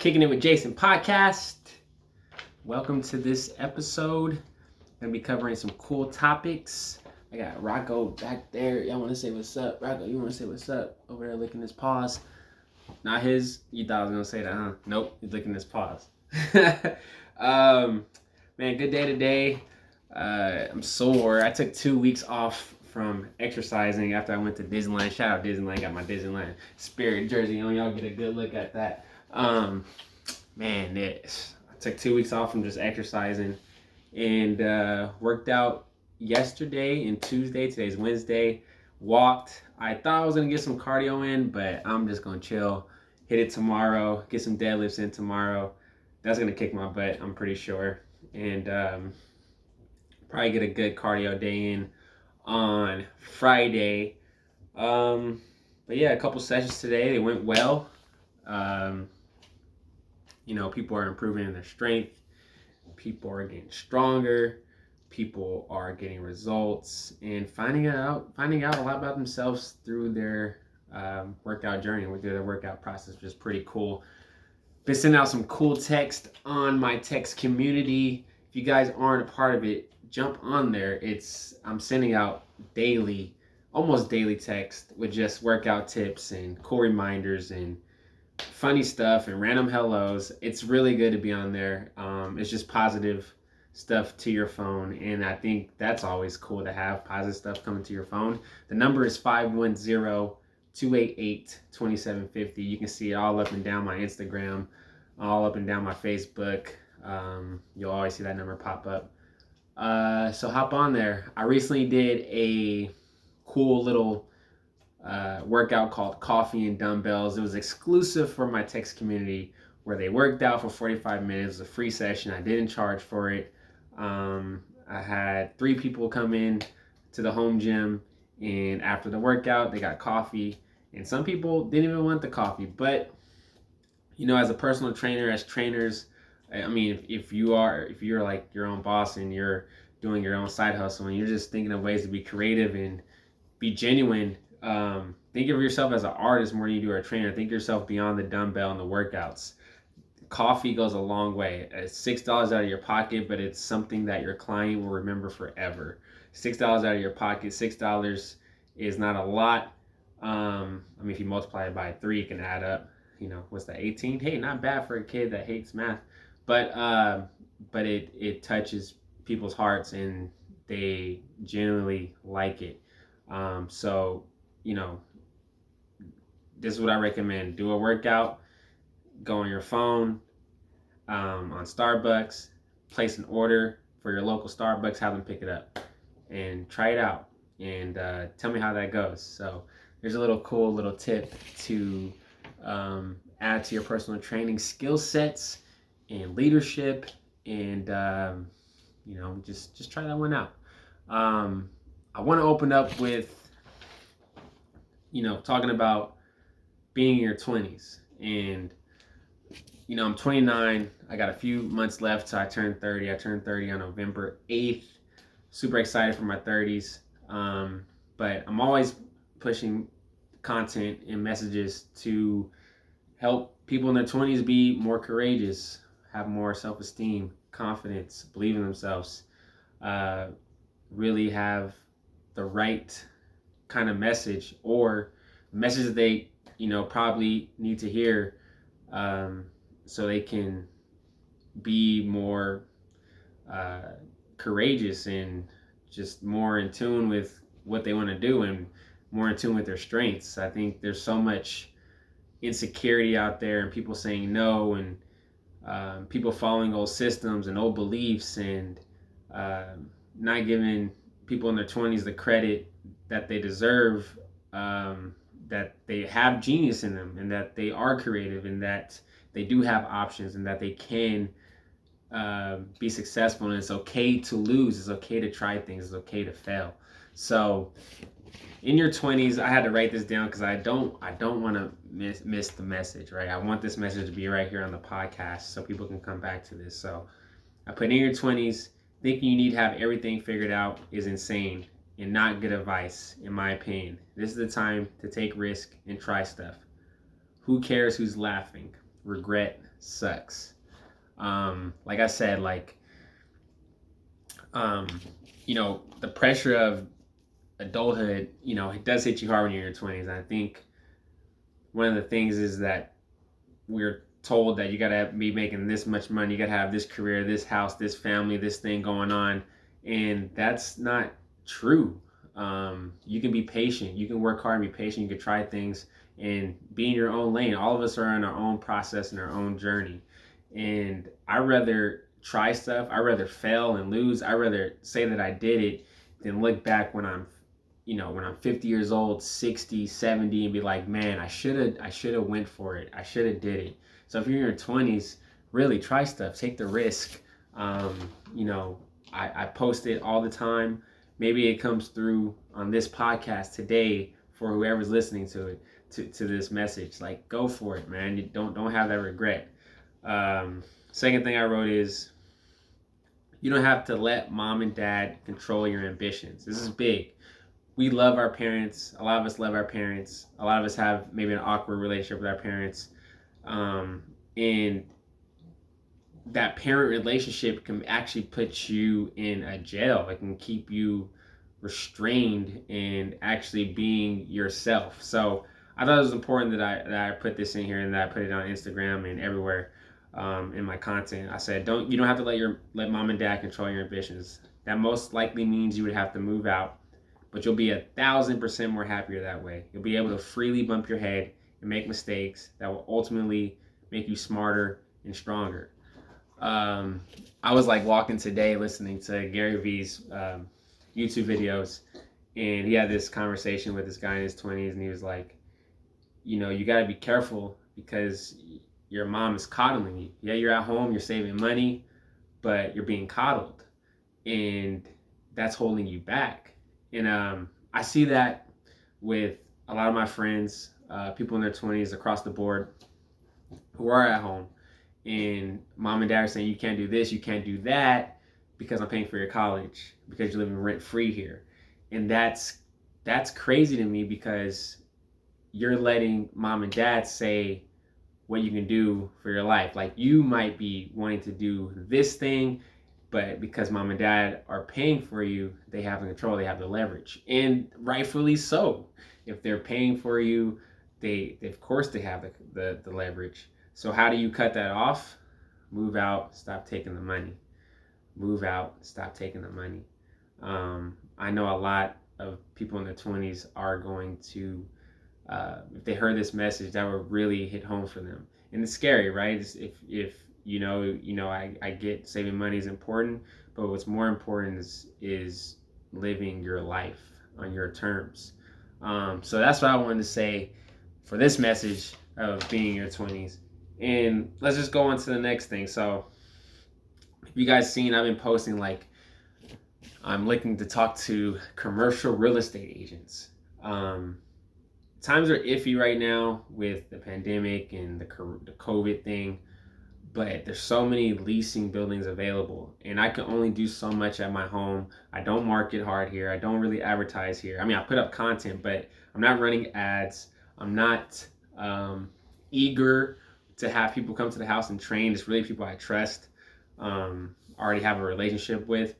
Kicking It with Jason podcast. Welcome to this episode. I'm going to be covering some cool topics. I got Rocco back there. Y'all want to say what's up? Rocco, you want to say what's up? Over there licking his paws. Not his. You thought I was going to say that, huh? Nope. He's licking his paws. Man, good day today. I'm sore. I took 2 weeks off from exercising after I went to Disneyland. Shout out Disneyland. Got my Disneyland Spirit jersey on. Y'all get a good look at that. Man, I took 2 weeks off from just exercising and worked out yesterday and Tuesday. Today's Wednesday. Walked. I thought I was going to get some cardio in, but I'm just going to chill. Hit it tomorrow. Get some deadlifts in tomorrow. That's going to kick my butt, I'm pretty sure. And probably get a good cardio day in on Friday. But yeah, a couple sessions today. They went well. People are improving in their strength. People are getting stronger. People are getting results and finding out a lot about themselves through their workout journey, through their workout process, which is pretty cool. Been sending out some cool text on my text community. If you guys aren't a part of it, jump on there. I'm sending out almost daily text with just workout tips and cool reminders and funny stuff and random hellos. It's really good to be on there. It's just positive stuff to your phone, and I think that's always cool to have positive stuff coming to your phone. The number is 510-288-2750. You can see it all up and down my Instagram, all up and down my Facebook. You'll always see that number pop up. So hop on there. I recently did a cool little workout called Coffee and Dumbbells. It was exclusive for my text community, where they worked out for 45 minutes. It was a free session. I didn't charge for it. I had 3 people come in to the home gym, and after the workout, they got coffee. And some people didn't even want the coffee. But, as a personal trainer, as trainers, I mean, if you're like your own boss and you're doing your own side hustle and you're just thinking of ways to be creative and be genuine, think of yourself as an artist more than you do a trainer. Think of yourself beyond the dumbbell and the workouts. Coffee goes a long way. It's $6 out of your pocket, but it's something that your client will remember forever. $6 out of your pocket. $6 is not a lot. If you multiply it by 3, it can add up. What's that, 18? Hey, not bad for a kid that hates math. But it touches people's hearts, and they genuinely like it. This is what I recommend. Do a workout, go on your phone, on Starbucks, place an order for your local Starbucks, have them pick it up, and try it out, and tell me how that goes. So there's a cool little tip to add to your personal training skill sets and leadership, and just try that one out. I want to open up with talking about being in your 20s. And I'm 29. I got a few months left till I turn 30. I turned 30 on November 8th. Super excited for my 30s. But I'm always pushing content and messages to help people in their 20s be more courageous, have more self-esteem, confidence, believe in themselves, really have the right kind of message, or message that they probably need to hear, so they can be more courageous and just more in tune with what they want to do and more in tune with their strengths. I think there's so much insecurity out there, and people saying no, and people following old systems and old beliefs, and not giving people in their 20s the credit that they deserve, that they have genius in them, and that they are creative, and that they do have options, and that they can be successful, and it's okay to lose, it's okay to try things, it's okay to fail. So in your 20s, I had to write this down because I don't want to miss the message, right? I want this message to be right here on the podcast so people can come back to this. So I put in your 20s, thinking you need to have everything figured out is insane and not good advice, in my opinion. This is the time to take risk and try stuff. Who cares who's laughing? Regret sucks. Like I said, um, the pressure of adulthood, it does hit you hard when you're in your 20s. And I think one of the things is that we're told that you gotta be making this much money, you gotta have this career, this house, this family, this thing going on, and that's not true. You can be patient, you can work hard and be patient, you can try things and be in your own lane. All of us are in our own process and our own journey, and I rather try stuff, I rather fail and lose, I rather say that I did it than look back when I'm 50 years old, 60, 70, and be like, man, I should have went for it. I should have did it. So if you're in your 20s, really try stuff, take the risk. Um, you know, I post it all the time. Maybe it comes through on this podcast today for whoever's listening to it, to this message. Like, go for it, man. You don't have that regret. Second thing I wrote is you don't have to let mom and dad control your ambitions. This is big. We love our parents. A lot of us love our parents. A lot of us have maybe an awkward relationship with our parents. And that parent relationship can actually put you in a jail. It can keep you restrained and actually being yourself. So I thought it was important that I put this in here and that I put it on Instagram and everywhere in my content. I said, you don't have to let mom and dad control your ambitions. That most likely means you would have to move out, but you'll be 1,000% more happier that way. You'll be able to freely bump your head and make mistakes that will ultimately make you smarter and stronger. I was like walking today listening to Gary Vee's YouTube videos, and he had this conversation with this guy in his 20s, and he was like, you got to be careful because your mom is coddling you. Yeah, you're at home, you're saving money, but you're being coddled, and that's holding you back. And I see that with a lot of my friends, people in their 20s across the board who are at home. And mom and dad are saying, you can't do this, you can't do that because I'm paying for your college, because you're living rent free here. And that's crazy to me because you're letting mom and dad say what you can do for your life. Like, you might be wanting to do this thing, but because mom and dad are paying for you, they have the control, they have the leverage. And rightfully so. If they're paying for you, they of course they have the leverage. So how do you cut that off? Move out, stop taking the money. Move out, stop taking the money. I know a lot of people in their 20s are going to, if they heard this message, that would really hit home for them. And it's scary, right? If I get saving money is important, but what's more important is living your life on your terms. So that's what I wanted to say for this message of being in your 20s. And let's just go on to the next thing. So if you guys seen, I've been posting like I'm looking to talk to commercial real estate agents. Times are iffy right now with the pandemic and the COVID thing, but there's so many leasing buildings available, and I can only do so much at my home. I don't market hard here. I don't really advertise here. I mean, I put up content, but I'm not running ads. I'm not eager to have people come to the house and train. It's really people I trust, already have a relationship with.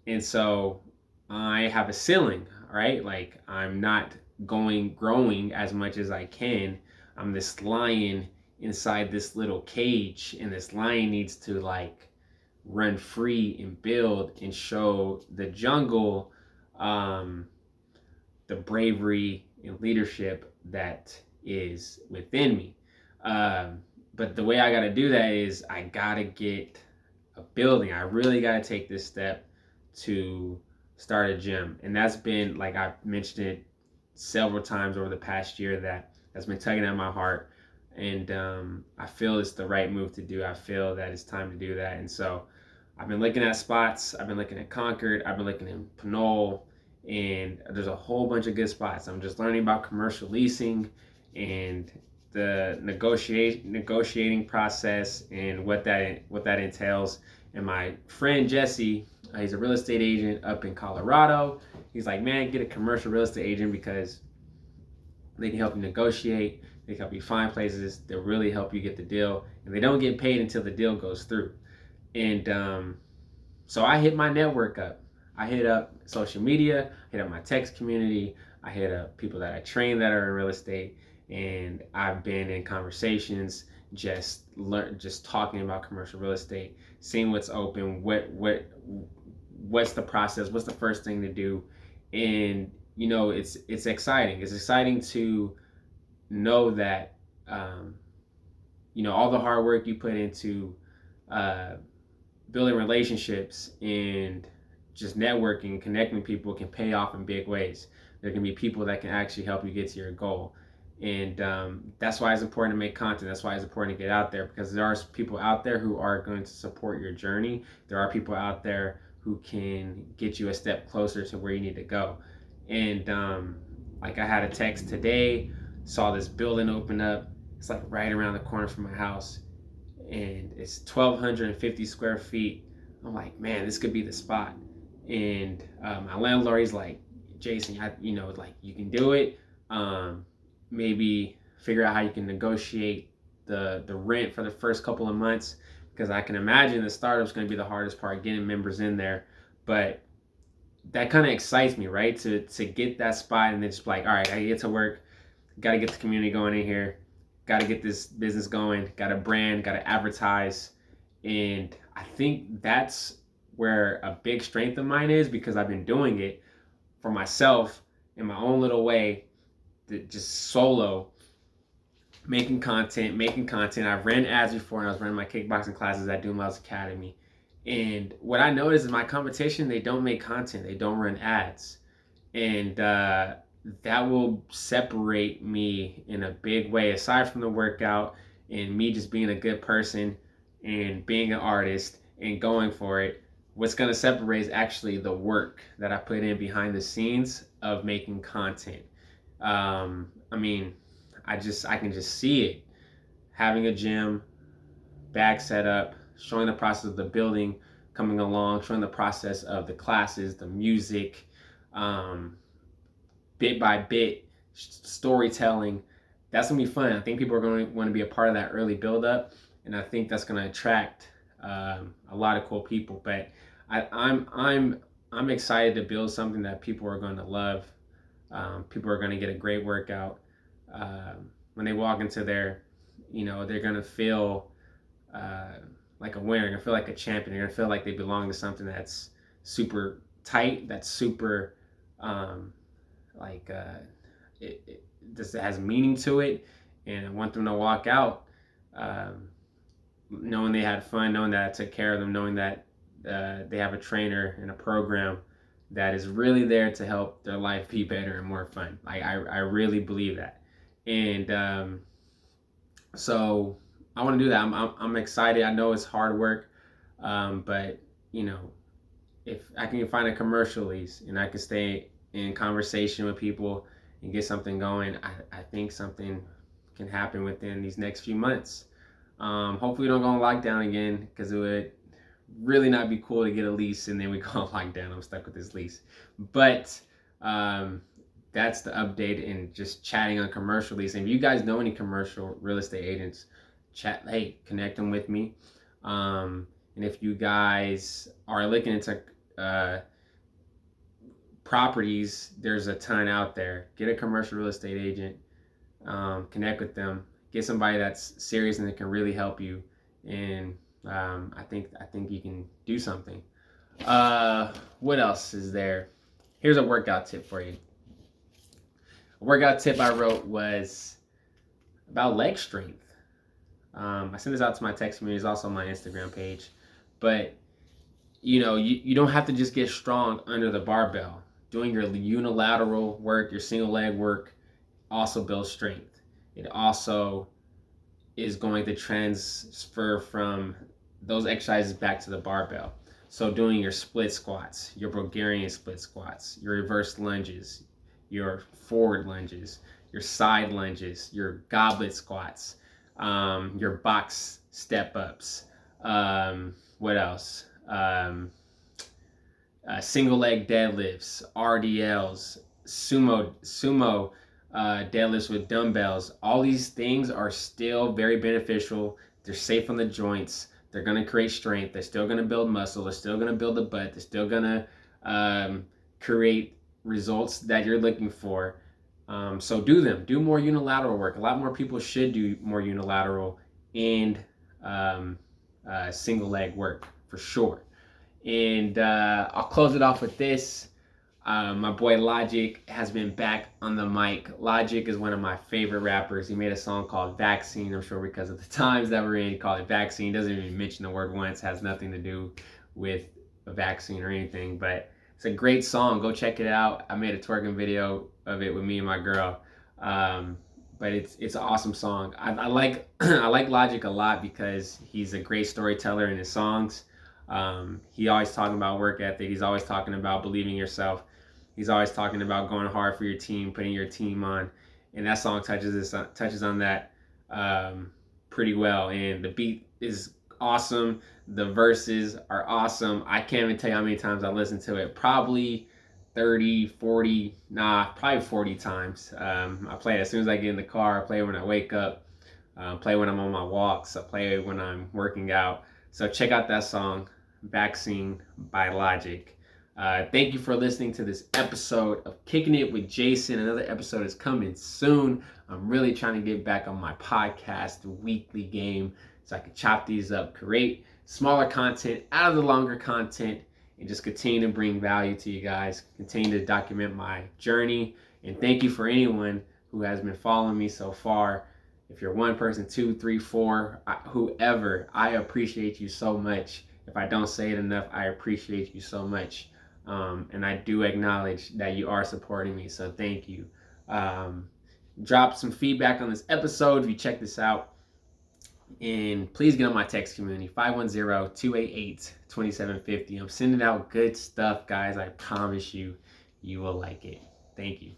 And so I have a ceiling, right? Like, I'm not growing as much as I can. I'm this lion inside this little cage, and this lion needs to like run free and build and show the jungle the bravery and leadership that is within me. But the way I got to do that is I got to get a building. I really got to take this step to start a gym. And that's been, like I've mentioned it several times over the past year, that's been tugging at my heart. And I feel it's the right move to do. I feel that it's time to do that. And so I've been looking at spots. I've been looking at Concord. I've been looking in Pinole. And there's a whole bunch of good spots. I'm just learning about commercial leasing and the negotiating process and what that entails. And my friend Jesse, he's a real estate agent up in Colorado. He's like, man, get a commercial real estate agent because they can help you negotiate. They help you find places. They'll really help you get the deal, and they don't get paid until the deal goes through. And so I hit my network up. I hit up social media, hit up my text community, I hit up people that I train that are in real estate, and I've been in conversations just talking about commercial real estate, seeing what's open, what's the process, what's the first thing to do. And it's exciting. It's exciting to know that all the hard work you put into uh, building relationships and just networking, connecting people can pay off in big ways. There can be people that can actually help you get to your goal. And that's why it's important to make content. That's why it's important to get out there, because there are people out there who are going to support your journey. There are people out there who can get you a step closer to where you need to go. And like I had a text today, saw this building open up. It's like right around the corner from my house, and it's 1,250 square feet. I'm like, man, this could be the spot. And my landlord, he's like, Jason, like you can do it. Maybe figure out how you can negotiate the rent for the first couple of months, because I can imagine the startup's going to be the hardest part, getting members in there. But that kind of excites me, right? To get that spot and then just like, all right, I get to work, got to get the community going in here, got to get this business going, got to brand, got to advertise. And I think that's where a big strength of mine is, because I've been doing it for myself in my own little way, just solo, making content. I've ran ads before, and I was running my kickboxing classes at Doomlaws Academy. And what I noticed is my competition, they don't make content, they don't run ads. And that will separate me in a big way, aside from the workout and me just being a good person and being an artist and going for it. What's going to separate is actually the work that I put in behind the scenes of making content. I mean, I can just see it. Having a gym, bag set up, showing the process of the building coming along, showing the process of the classes, the music, bit by bit, storytelling. That's gonna be fun. I think people are going to want to be a part of that early build up, and I think that's going to attract a lot of cool people. But I'm excited to build something that people are going to love. People are going to get a great workout. When they walk into there, they're going to feel like a winner. They're going to feel like a champion. They're going to feel like they belong to something that's super tight, that's super it just has meaning to it. And I want them to walk out knowing they had fun, knowing that I took care of them, knowing that they have a trainer and a program that is really there to help their life be better and more fun. I really believe that. And so I want to do that. I'm excited. I know it's hard work, but if I can find a commercial lease and I can stay in conversation with people and get something going, I think something can happen within these next few months. Hopefully we don't go on lockdown again, because it would really not be cool to get a lease and then we go on lockdown. I'm stuck with this lease. But that's the update and just chatting on commercial leasing. If you guys know any commercial real estate agents, connect them with me. And if you guys are looking into properties, there's a ton out there. Get a commercial real estate agent, connect with them, get somebody that's serious and that can really help you. And I think you can do something. What else is there? Here's a workout tip for you. A workout tip I wrote was about leg strength. I sent this out to my text community. It's also on my Instagram page. But you don't have to just get strong under the barbell. Doing your unilateral work, your single leg work, also builds strength. It also is going to transfer from those exercises back to the barbell. So doing your split squats, your Bulgarian split squats, your reverse lunges, your forward lunges, your side lunges, your goblet squats, your box step ups. What else? Single leg deadlifts, RDLs, sumo deadlifts with dumbbells. All these things are still very beneficial. They're safe on the joints. They're going to create strength. They're still going to build muscle. They're still going to build the butt. They're still going to create results that you're looking for. So do them. Do more unilateral work. A lot more people should do more unilateral and um, single leg work for sure. And I'll close it off with this. My boy Logic has been back on the mic. Logic is one of my favorite rappers. He made a song called Vaccine. I'm sure because of the times that we're in, he called it Vaccine. Doesn't even mention the word once. Has nothing to do with a vaccine or anything. But it's a great song. Go check it out. I made a twerking video of it with me and my girl. But it's an awesome song. I like I like Logic a lot because he's a great storyteller in his songs. He always talking about work ethic. He's always talking about believing yourself. He's always talking about going hard for your team, putting your team on, and that song touches on that pretty well. And the beat is awesome. The verses are awesome. I can't even tell you how many times I listened to it. Probably 30, 40, probably 40 times. I play it as soon as I get in the car. I play it when I wake up. Play when I'm on my walks. I play it when I'm working out. So check out that song, Vaccine by Logic. Thank you for listening to this episode of Kicking It with Jason. Another episode is coming soon. I'm really trying to get back on my podcast weekly game so I can chop these up, create smaller content out of the longer content, and just continue to bring value to you guys, continue to document my journey. And thank you for anyone who has been following me so far. If you're one person, two, three, four, whoever, I appreciate you so much. If I don't say it enough, I appreciate you so much. And I do acknowledge that you are supporting me, so thank you. Drop some feedback on this episode if you check this out. And please get on my text community, 510-288-2750. I'm sending out good stuff, guys. I promise you, you will like it. Thank you.